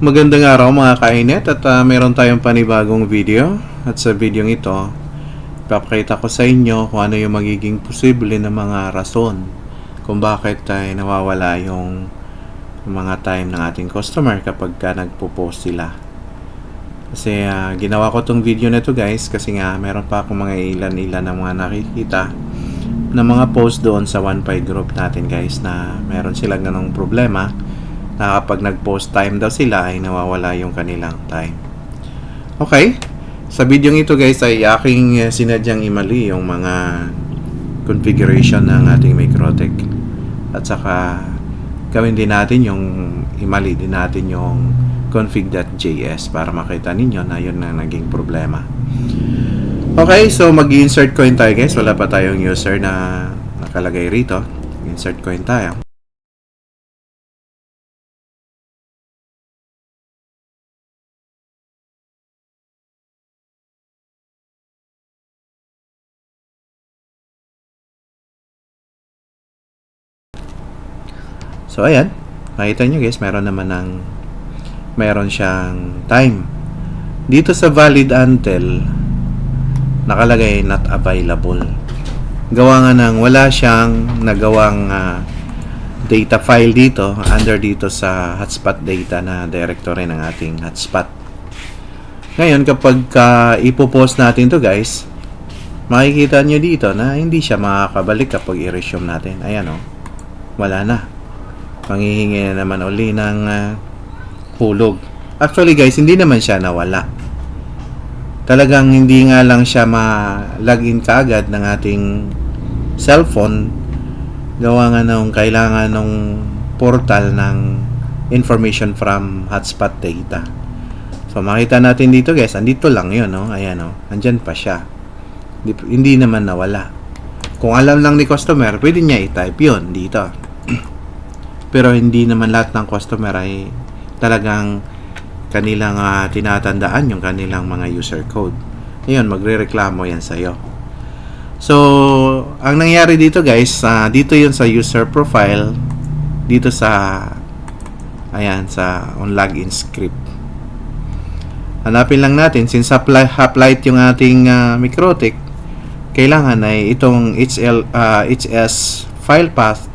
Magandang araw mga kainet at meron tayong panibagong video at sa video ito ipapakita ko sa inyo kung ano yung magiging posible na mga rason kung bakit nawawala yung mga time ng ating customer kapag nagpo-post sila. Kasi ginawa ko tong video na to guys kasi nga meron pa akong mga ilan-ilan na mga nakikita na mga post doon sa 1.5 group natin guys na meron silang ganong problema na kapag nag-post time daw sila ay nawawala yung kanilang time. Okay, sa video ito guys ay aking sinadyang imali yung mga configuration ng ating Microtech at saka gawin din natin yung imali din natin yung config.js para makita ninyo na yun na naging problema. Okay, so mag-insert coin tayo guys. Wala pa tayong user na nakalagay rito. Insert coin tayo. So ayan, makita nyo guys, meron siyang time. Dito sa valid until nakalagay not available. Gawa nga nang wala siyang nagawang data file dito dito sa hotspot data na directory ng ating hotspot. Ngayon kapag ipopost natin to guys, makikita nyo dito na hindi siya makakabalik kapag i-resume natin. Ayan wala na. Manghihingi na naman uli ng hulog. Actually guys, hindi naman siya nawala. Talagang hindi nga lang siya ma-login kaagad ng ating cellphone. Gawa nga nung kailangan ng portal ng information from hotspot data. So makita natin dito guys, andito lang yun ayan andyan pa siya. Hindi naman nawala. Kung alam lang ni customer, pwede niya i-type yun dito. Pero hindi naman lahat ng customer ay talagang kanilang tinatandaan yung kanilang mga user code. Ngayon, magre-reklamo yan sa'yo. So, ang nangyari dito guys, dito yun sa user profile, dito sa on login script. Hanapin lang natin, since uplight yung ating Microtech, kailangan ay itong HS file path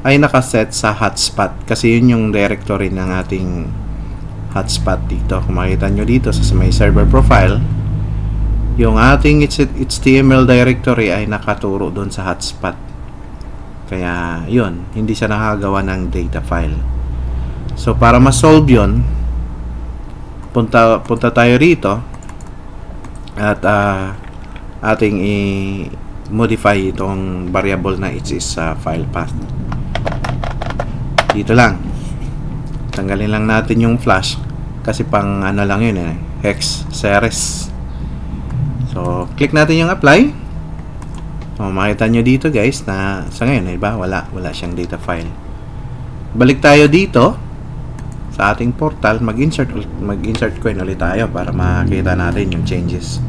ay nakaset sa hotspot kasi yun yung directory ng ating hotspot dito. Kung makita nyo dito sa may server profile, yung ating HTML directory ay nakaturo doon sa hotspot. Kaya yun, hindi siya nakagawa ng data file. So para ma-solve yun, punta tayo rito at ating i-modify itong variable na HS file path. Dito lang tanggalin lang natin yung flash kasi pang lang yun hex series. So click natin yung apply. Makita nyo dito guys na sa ngayon wala siyang data file. Balik tayo dito sa ating portal, mag-insert coin ulit tayo para makita natin yung changes.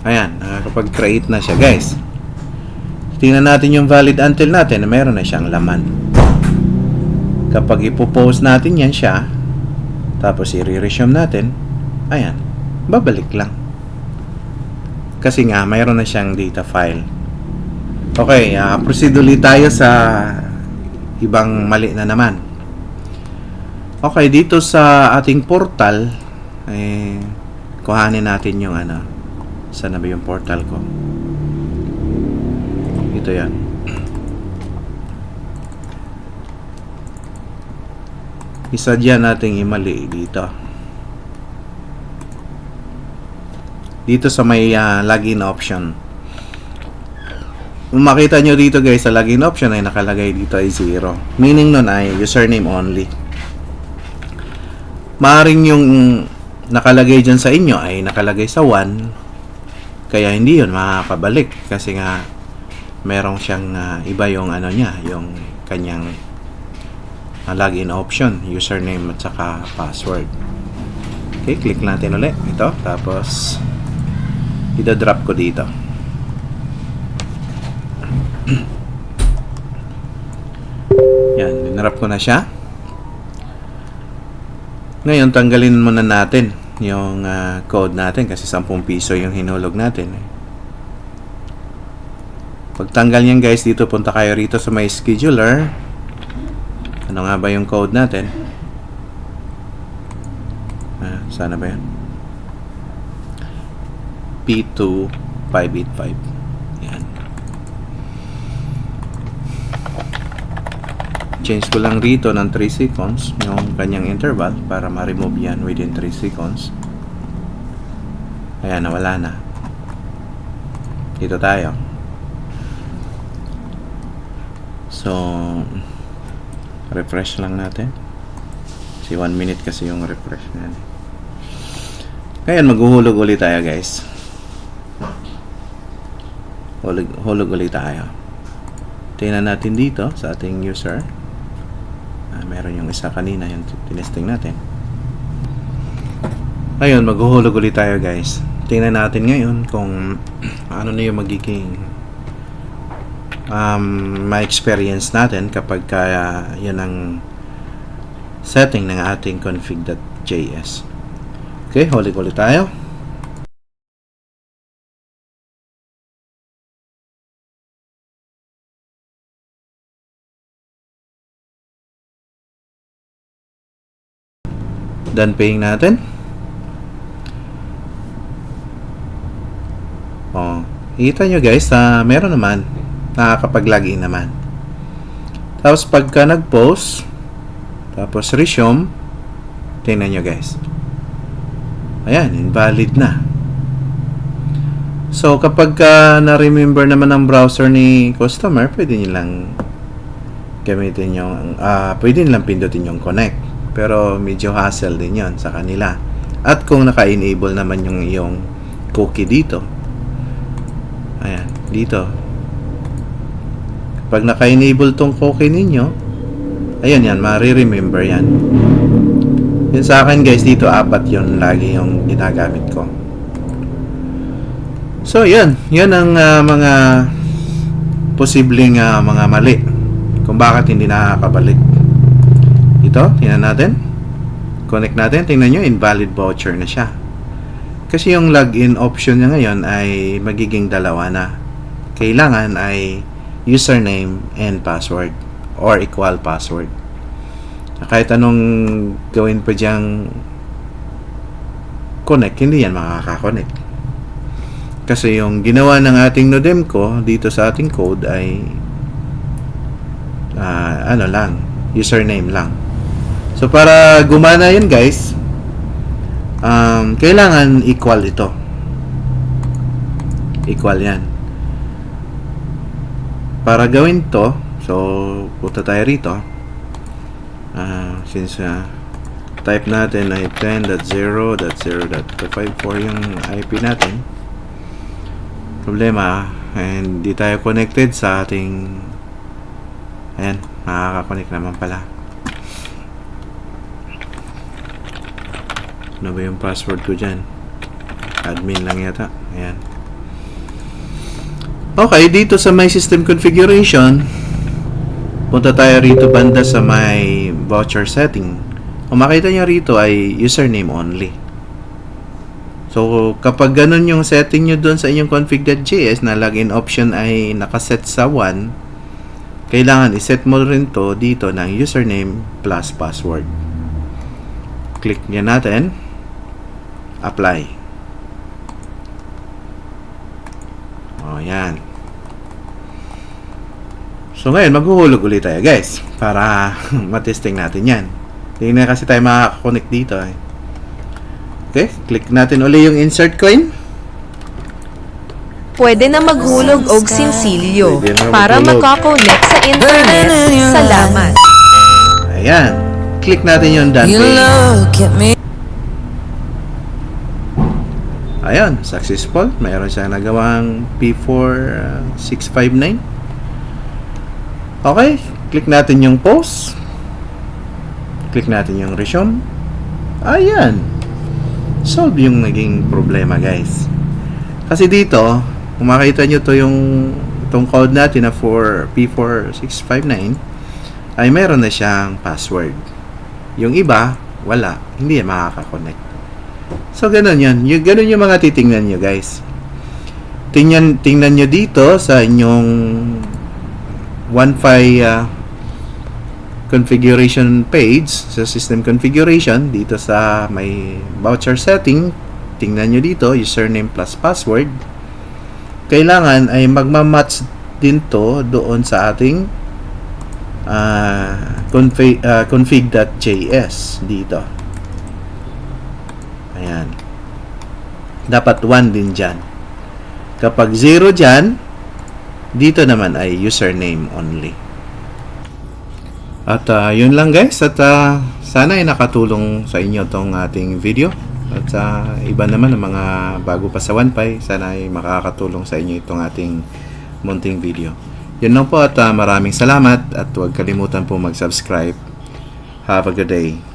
Ayan, nakakapag-create na siya guys. Tingnan natin yung valid until natin na meron na siyang laman. Kapag ipopost natin yan siya, tapos i-resume natin, ayan, babalik lang. Kasi nga, mayroon na siyang data file. Okay, proceed ulit tayo sa ibang mali na naman. Okay, dito sa ating portal, kuhanin natin yung saan na ba yung portal ko? Ito yan. Isadya nating imali dito. Dito sa may login option. Kung makita nyo dito guys, sa login option ay nakalagay dito ay 0. Meaning nun ay username only. Maaring yung nakalagay dyan sa inyo ay nakalagay sa 1. Kaya hindi yun makakabalik kasi nga merong siyang iba yung yung kanyang login option, username at saka password. Okay, click natin ulit ito, tapos ida-drop ko dito. Yan, dinrap ko na siya. Ngayon, tanggalin muna natin yung code natin kasi 10 piso yung hinulog natin. Pagtanggal niyan guys, dito punta kayo rito sa my scheduler. Ano nga ba yung code natin? Sana ba yan? P2585. Yan. Change ko lang rito ng 3 seconds yung kanyang interval para ma-remove yan within 3 seconds. Ayan, nawala na. Dito tayo. So, refresh lang natin. Kasi 1 minute kasi yung refresh na yan. Ngayon, maghuhulog ulit tayo guys. Hulog ulit tayo. Tingnan natin dito sa ating user. Meron yung isa kanina, yung tinesting natin. Ngayon, maghuhulog ulit tayo guys. Tingnan natin ngayon kung ano na yung magiging ma-experience natin kapag yun ang setting ng ating config.js. Okay, hulog ulit tayo. Done paying natin. Kita nyo guys, meron naman. Nakakapag-login naman. Tapos pagka nag-post, tapos resume, tingnan nyo guys. Ayan, invalid na. So kapag na-remember naman ang browser ni customer, pwede nyo lang gamitin yung, pwede nyo lang pindutin yung connect. Pero medyo hassle din yon sa kanila. At kung naka-enable naman yung iyong cookie dito. Ayan, dito. Pag naka-enable tong cookie ninyo, ayan yan, ma-remember yan. Yun sa akin guys, dito 4 yun lagi yung ginagamit ko. So yun, yun ang mga posibleng mga mali kung bakit hindi nakakabalik. Ito, tingnan natin. Connect natin. Tingnan nyo, invalid voucher na siya. Kasi yung login option niya ngayon ay magiging dalawa na. Kailangan ay username and password or equal password. Kahit anong gawin pa diyang connect, hindi yan makaka-connect. Kasi yung ginawa ng ating Nodemco dito sa ating code ay ano lang, username lang. So para gumana yun guys, kailangan equal ito. Equal yan. Para gawin to, so punta tayo rito. Since type natin ay 10.0.0.254 yung IP natin, problema, and di tayo connected sa ating, ayan, makaka-connect naman pala. Ano ba yung password ko dyan? Admin lang yata. Ayan. Okay, dito sa my system configuration, punta tayo rito banda sa my voucher setting. Kung makita nyo rito ay username only. So, kapag ganun yung setting nyo dun sa inyong config.js na login option ay nakaset sa 1, kailangan iset mo rin to dito ng username plus password. Click nyo natin. Apply. Yan. So ngayon, maghuhulog ulit tayo guys para matesting natin yan. Hindi na kasi tayo makaka-connect dito eh. Okay, click natin uli yung insert coin. Pwede na maghulog og sinsilyo para maghulog. makakonect sa internet. Salamat. Ayan. Click natin yung done pay. Ayan, successful. Mayroon siya nagawang P4659. Okay, click natin yung post. Click natin yung resume. Ayan. Solve yung naging problema, guys. Kasi dito, kung makita nyo to itong code natin na P4659, ay meron na siyang password. Yung iba, wala. Hindi makaka-connect. So, ganun yun. Ganun yung mga titingnan nyo, guys. Tingnan nyo dito sa inyong OneFi configuration page, sa system configuration, dito sa may voucher setting, tingnan nyo dito, username plus password. Kailangan ay magmamatch din to doon sa ating config.js dito. Ayan. Dapat 1 din dyan. Kapag 0 dyan, dito naman ay username only. At yun lang, guys. At sana ay nakatulong sa inyo tong ating video. At iba naman ng mga bago pa sa OnePi, sana ay makakatulong sa inyo itong ating munting video. Yun lang po, at maraming salamat, at huwag kalimutan po mag-subscribe. Have a good day.